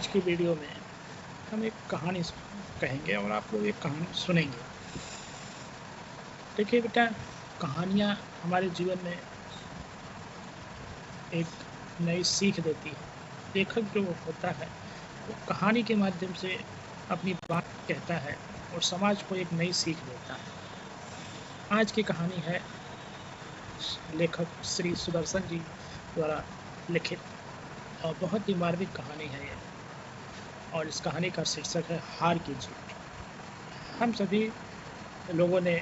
आज की वीडियो में हम एक कहानी कहेंगे और आप लोग एक कहानी सुनेंगे। देखिए बेटा, कहानियाँ हमारे जीवन में एक नई सीख देती है। लेखक जो होता है वो कहानी के माध्यम से अपनी बात कहता है और समाज को एक नई सीख देता है। आज की कहानी है लेखक श्री सुदर्शन जी द्वारा लिखित और बहुत ही मार्मिक कहानी है ये, और इस कहानी का शीर्षक है हार की जीत। हम सभी लोगों ने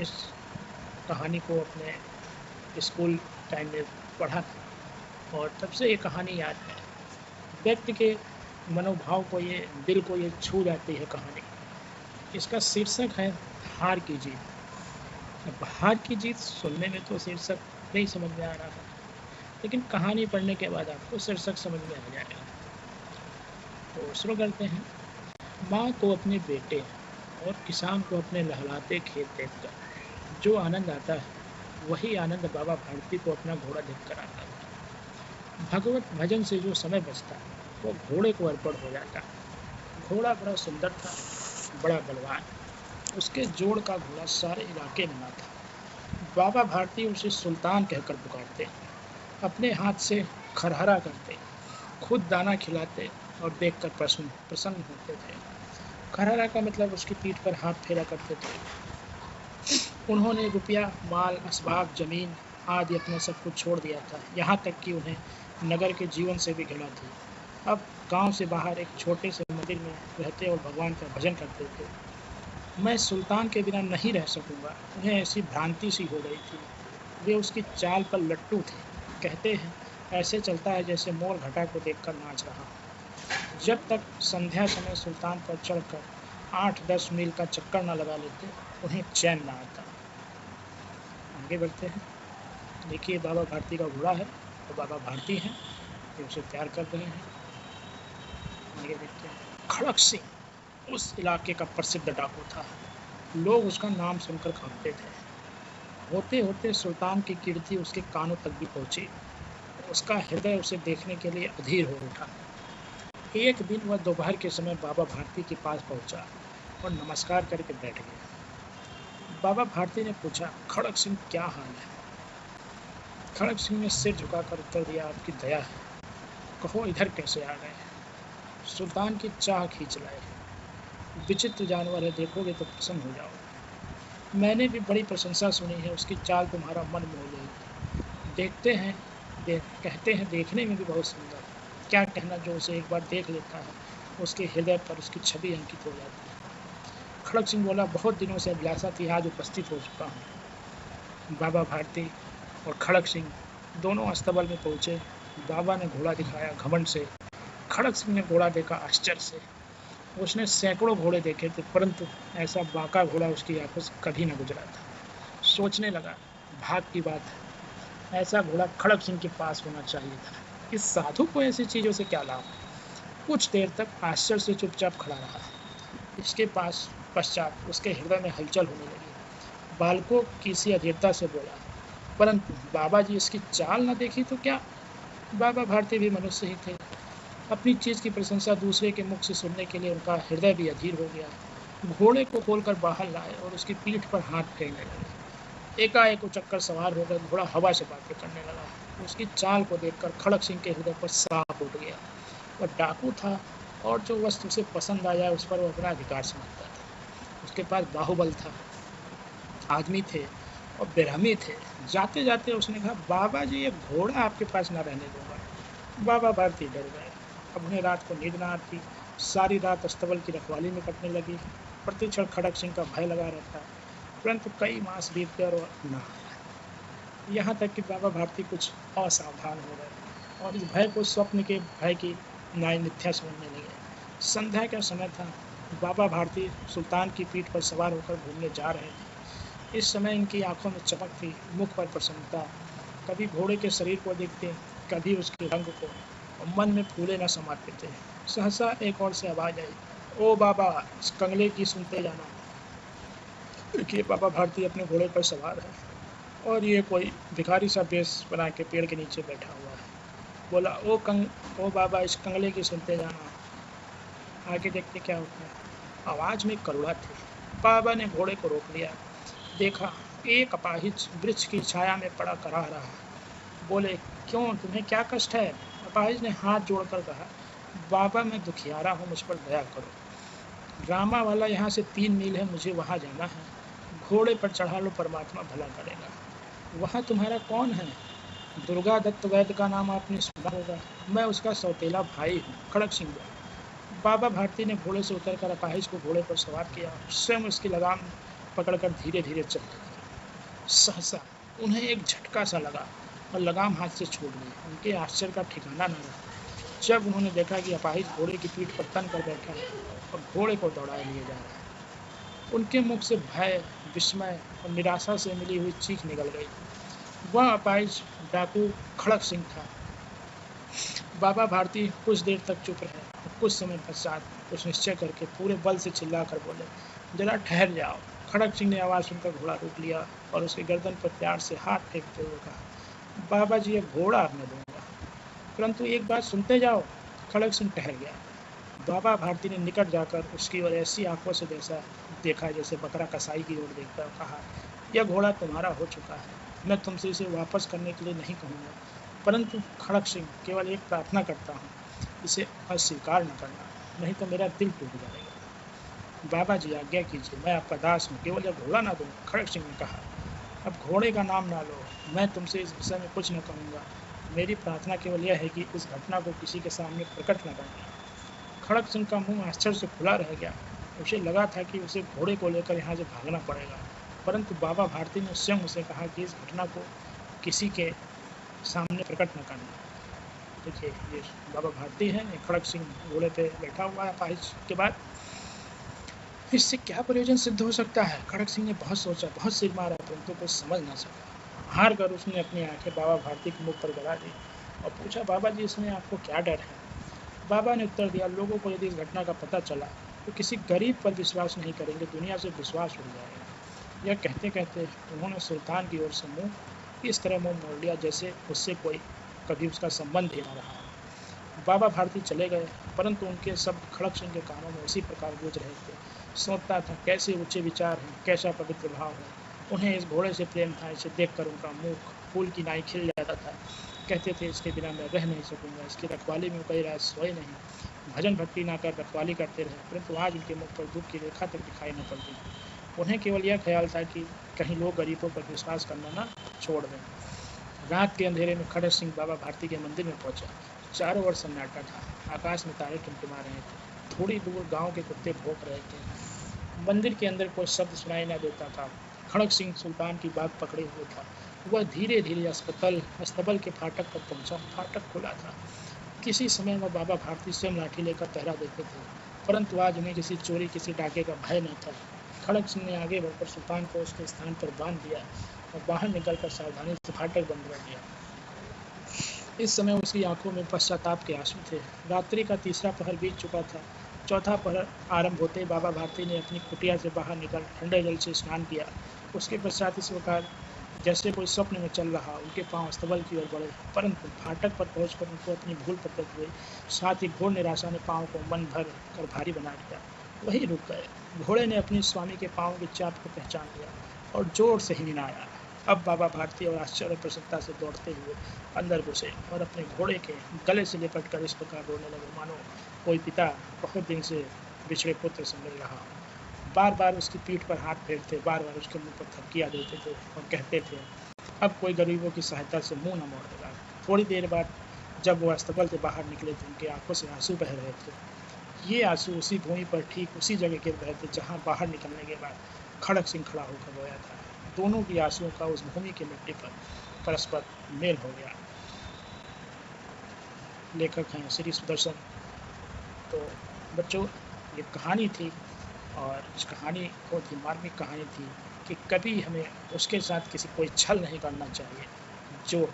इस कहानी को अपने स्कूल टाइम में पढ़ा था और तब से ये कहानी याद है। व्यक्ति के मनोभाव को दिल को ये छू जाती है कहानी। इसका शीर्षक है हार की जीत। अब हार की जीत सुनने में तो शीर्षक नहीं समझ में आ रहा है, लेकिन कहानी पढ़ने के बाद आपको शीर्षक समझ में आ जाएगा। तो शुरू करते हैं। माँ को अपने बेटे और किसान को अपने लहलाते खेत देखकर जो आनंद आता है, वही आनंद बाबा भारती को अपना घोड़ा देखकर आता है। भगवत भजन से जो समय बचता है वो घोड़े को अर्पण हो जाता है। घोड़ा बड़ा सुंदर था, बड़ा बलवान। उसके जोड़ का घोड़ा सारे इलाके में ना था। बाबा भारती उसे सुल्तान कहकर पुकारते, अपने हाथ से खरहरा करते, खुद दाना खिलाते और देखकर प्रसन्न होते थे। खरहरा का मतलब उसकी पीठ पर हाथ फेरा करते थे। उन्होंने रुपया, माल, असबाब, जमीन आदि अपना सब कुछ छोड़ दिया था, यहाँ तक कि उन्हें नगर के जीवन से भी घृणा थी। अब गांव से बाहर एक छोटे से मंदिर में रहते और भगवान का भजन करते थे। मैं सुल्तान के बिना नहीं रह सकूंगा, उन्हें ऐसी भ्रांति सी हो गई थी। वे उसकी चाल पर लट्टू थे। कहते हैं ऐसे चलता है जैसे मोर घटा को देखकर नाच रहा। जब तक संध्या समय सुल्तान पर चढ़कर 8-10 मील का चक्कर न लगा लेते, उन्हें चैन न आता। आगे बढ़ते हैं। देखिए, बाबा भारती का घोड़ा है और बाबा भारती हैं, ये उसे प्यार कर रहे हैं। आगे देखते हैं। खड़क सिंह उस इलाके का प्रसिद्ध डाकू था। लोग उसका नाम सुनकर कांपते थे। होते होते सुल्तान की कीर्ति उसके कानों तक भी पहुंची। उसका हृदय उसे देखने के लिए अधीर हो उठा। एक दिन वह दोपहर के समय बाबा भारती के पास पहुंचा और नमस्कार करके बैठ गया। बाबा भारती ने पूछा, खड़क सिंह क्या हाल है? खड़क सिंह ने सिर झुकाकर उत्तर दिया, आपकी दया है। कहो इधर कैसे आ गए? सुल्तान की चाह खींच लाए। विचित्र जानवर है, देखोगे तो प्रसन्न हो जाओगे। मैंने भी बड़ी प्रशंसा सुनी है, उसकी चाल तुम्हारा मन मोह लेगी। कहते हैं देखने में भी बहुत सुंदर। क्या कहना, जो उसे एक बार देख लेता है उसके हृदय पर उसकी छवि अंकित हो जाती है। खड़क सिंह बोला, बहुत दिनों से अभिलाषा थी, आज उपस्थित हो चुका हूँ। बाबा भारती और खड़क सिंह दोनों अस्तबल में पहुँचे। बाबा ने घोड़ा दिखाया घमंड से। खड़क सिंह ने घोड़ा देखा आश्चर्य से। उसने सैकड़ों घोड़े देखे थे, परंतु ऐसा बांका घोड़ा उसकी आंखों से कभी न गुजरा था। सोचने लगा, भाग की बात है, ऐसा घोड़ा खड़क सिंह के पास होना चाहिए था। इस साधु को ऐसी चीज़ों से क्या लाभ? कुछ देर तक आश्चर्य से चुपचाप खड़ा रहा। इसके पश्चात उसके हृदय में हलचल होने लगी। बालकों की सी अधीरता से बोला, परंतु बाबा जी, इसकी चाल न देखी तो क्या? बाबा भारती भी मनुष्य ही थे। अपनी चीज़ की प्रशंसा दूसरे के मुख से सुनने के लिए उनका हृदय भी अधीर हो गया। घोड़े को खोलकर बाहर लाए और उसकी पीठ पर हाथ फेरने लगे। एकाएक उचक्कर सवार होकर घोड़ा हवा से बातें करने लगा। उसकी चाल को देखकर खड़क सिंह के हृदय पर सांप उठ गया। वह डाकू था और जो वस्तु उसे पसंद आ जाए उस पर वह अपना अधिकार समझता था। उसके पास बाहुबल था, आदमी थे और बेरहमी थे। जाते जाते उसने कहा, बाबा जी, ये घोड़ा आपके पास ना रहने दूंगा। बाबा भारती डर गए। अब उन्हें रात को नींद न आती। सारी रात अस्तबल की रखवाली में कटने लगी। प्रतिक्षण खड़क सिंह का भय लगा रहता, परंतु कई मास बीत गए और न आया। यहाँ तक कि बाबा भारती कुछ असावधान हो गए और इस भय को स्वप्न के भय की न्याय मिथ्या समझने लगे। संध्या का समय था। बाबा भारती सुल्तान की पीठ पर सवार होकर घूमने जा रहे थे। इस समय इनकी आंखों में चमक थी, मुख पर प्रसन्नता। कभी घोड़े के शरीर को देखते, कभी उसके रंग को, और मन में फूले न समाते थे। सहसा एक और से आवाज आई, ओ बाबा, इस कंगले की सुनते जाना। देखिए, बाबा भारती अपने घोड़े पर सवार है और ये कोई भिखारी सा बेस बना के पेड़ के नीचे बैठा हुआ है। बोला, ओ बाबा, इस कंगले की सुनते जाना। आगे देखते क्या होता है। आवाज़ में करुणा थी। बाबा ने घोड़े को रोक लिया। देखा, एक अपाहिज वृक्ष की छाया में पड़ा कराह रहा है। बोले, क्यों, तुम्हें क्या कष्ट है? अपाहिज ने हाथ जोड़कर कहा, बाबा मैं दुखियारा हूँ, मुझ पर दया करो। रामा वाला यहाँ से 3 मील है, मुझे वहाँ जाना है। घोड़े पर चढ़ा लो, परमात्मा भला करेगा। वहाँ तुम्हारा कौन है? दुर्गा दत्त वैद्य का नाम आपने सुना होगा। मैं उसका सौतेला भाई हूँ, खड़क सिंह बोला। बाबा भारती ने घोड़े से उतरकर अपाहिज को घोड़े पर सवार किया। स्वयं उसकी लगाम पकड़कर धीरे धीरे चलने लगा। सहसा उन्हें एक झटका सा लगा और लगाम हाथ से छूट गई। उनके आश्चर्य का ठिकाना न रहा जब उन्होंने देखा कि अपाहिज घोड़े की पीठ पर तन कर बैठा है और घोड़े को दौड़ाए लिए जा रहा है। उनके मुख से भय, विस्मय और निराशा से मिली हुई चीख निकल गई। वह अपाहिज डाकू खड़क सिंह था। बाबा भारती कुछ देर तक चुप रहे और कुछ समय पश्चात कुछ निश्चय करके पूरे बल से चिल्लाकर बोले, जरा ठहर जाओ। खड़क सिंह ने आवाज़ सुनकर घोड़ा रोक लिया और उसके गर्दन पर प्यार से हाथ फेंकते हुए कहा, बाबा जी, अब घोड़ा अब मैं दूंगा, परंतु एक बात सुनते जाओ। खड़क सिंह ठहर गया। बाबा भारती ने निकट जाकर उसकी ओर ऐसी आंखों से देखा जैसे बकरा कसाई की ओर देखता और कहा, यह घोड़ा तुम्हारा हो चुका है। मैं तुमसे इसे वापस करने के लिए नहीं कहूँगा, परंतु खड़क सिंह, केवल एक प्रार्थना करता हूँ, इसे अस्वीकार न करना, नहीं तो मेरा दिल टूट जाएगा। बाबा जी आज्ञा कीजिए, मैं आपका दास हूँ, केवल यह घोड़ा ना दो। खड़क सिंह ने कहा, अब घोड़े का नाम ना लो, मैं तुमसे इस विषय में कुछ न कहूँगा। मेरी प्रार्थना केवल यह है कि इस घटना को किसी के सामने प्रकट न करना। खड़क सिंह का मुंह आश्चर्य से खुला रह गया। उसे लगा था कि उसे घोड़े को लेकर यहाँ से भागना पड़ेगा, परंतु बाबा भारती ने स्वयं उसे कहा कि इस घटना को किसी के सामने प्रकट न करना। देखिए, ये बाबा भारती हैं, खड़क सिंह घोड़े पे बैठा हुआ है अपाहिज के बाद। इससे क्या प्रयोजन सिद्ध हो सकता है? खड़क सिंह ने बहुत सोचा, बहुत सिर मारा, परंतु कुछ समझ ना सका। हार कर उसने अपनी आंखें बाबा भारती के मुख पर गड़ा दी और पूछा, बाबा जी, इसमें आपको क्या डर है? बाबा ने उत्तर दिया, लोगों को यदि इस घटना का पता चला तो किसी गरीब पर विश्वास नहीं करेंगे, दुनिया से विश्वास उड़ जाएगा। यह कहते कहते उन्होंने सुल्तान की ओर से मुंह इस तरह मुंह मोड़ लिया जैसे उससे कोई कभी उसका संबंध ही न रहा। बाबा भारती चले गए, परंतु उनके शब्द खड़क सिंह के कानों में उसी प्रकार गूंज रहे थे। सोचता था, कैसे ऊंचे विचार हैं, कैसा पवित्र भाव है। उन्हें इस घोड़े से प्रेम था। इसे देखकर उनका मुख फूल की नाई खिल जाता था। कहते थे, इसके बिना मैं रह नहीं सकूंगा, इसकी रखवाली में कई रात सोए नहीं। भजन भक्ति ना कर रखवाली करते रहे, परंतु आज उनके मुख पर दुख की रेखा तक दिखाई न पड़ती। उन्हें केवल यह ख्याल था कि कहीं लोग गरीबों पर विश्वास करना ना छोड़ दें। रात के अंधेरे में खड़क सिंह बाबा भारती के मंदिर में पहुंचा। चारों ओर सन्नाटा था। आकाश में तारे टिमटिमा रहे थे। थोड़ी दूर गांव के कुत्ते भौंक रहे थे। मंदिर के अंदर कोई शब्द सुनाई न देता था। खड़क सिंह सुल्तान की बात पकड़े हुए था। वह धीरे धीरे अस्तबल के फाटक पर पहुंचा। फाटक खुला था। किसी समय वह बाबा भारती स्वयं लाठी लेकर पहरा देते थे, परंतु आज उन्हें किसी चोरी, किसी डाके का भय नहीं था। खड़क सिंह ने आगे बढ़कर सुल्तान को उसके स्थान पर बांध दिया और बाहर निकलकर सावधानी से फाटक बंद कर दिया। इस समय उसकी आंखों में पश्चाताप के आंसू थे। रात्रि का तीसरा पहर बीत चुका था। चौथा पहर आरंभ होते ही बाबा भारती ने अपनी कुटिया से बाहर निकल ठंडे जल से स्नान किया। उसके पश्चात इस प्रकार जैसे कोई स्वप्न में चल रहा, उनके पांव अस्तबल की ओर बढ़े, परंतु फाटक पर पहुंचकर उनको अपनी भूल प्रकट हुई। साथ ही घोर निराशा ने पांव को मन भर कर भारी बना दिया। वहीं रुक गए। घोड़े ने अपने स्वामी के पांव की चाप को पहचान लिया और जोर से हिनहिनाया। अब बाबा भारती और आश्चर्य प्रसन्नता से दौड़ते हुए अंदर घुसे और अपने घोड़े के गले से लिपट कर इस प्रकार रोने लगे मानो कोई पिता बहुत दिन से बिछड़े पुत्र से मिल रहा हो। बार बार उसकी पीठ पर हाथ फेरते, बार बार उसके मुंह पर थपकियां देते थे और कहते थे, अब कोई गरीबों की सहायता से मुंह न मोड़ेगा। थोड़ी देर बाद जब वो अस्तबल से बाहर निकले तो उनकी आंखों से आंसू बह रहे थे। ये आंसू उसी भूमि पर ठीक उसी जगह गिर रहे थे जहाँ बाहर निकलने के बाद खड़क सिंह खड़ा होकर रोया था। दोनों की आंसुओं का उस भूमि की मिट्टी पर परस्पर मेल हो गया। लेखक हैं श्री सुदर्शन। तो बच्चों, ये कहानी थी और इस कहानी बहुत ही मार्मिक कहानी थी कि कभी हमें उसके साथ किसी कोई छल नहीं करना चाहिए जो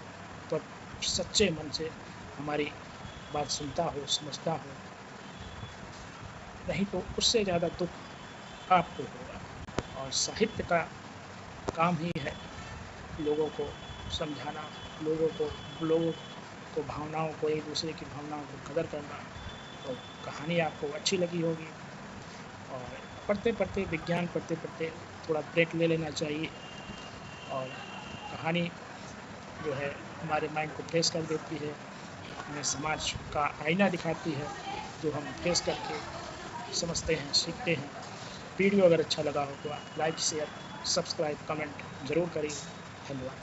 पर सच्चे मन से हमारी बात सुनता हो, समझता हो, नहीं तो उससे ज़्यादा दुख आपको होगा। और साहित्य का काम ही है लोगों को समझाना, लोगों को भावनाओं को, एक दूसरे की भावनाओं को कदर करना तो कहानी आपको अच्छी लगी होगी। और पढ़ते पढ़ते, विज्ञान पढ़ते पढ़ते थोड़ा ब्रेक ले लेना चाहिए। और कहानी जो है हमारे माइंड को फ्रेश कर देती है, हमें समाज का आईना दिखाती है, जो हम फ्रेश करके समझते हैं, सीखते हैं। वीडियो अगर अच्छा लगा हो तो आप लाइक, शेयर, सब्सक्राइब, कमेंट ज़रूर करिए। धन्यवाद।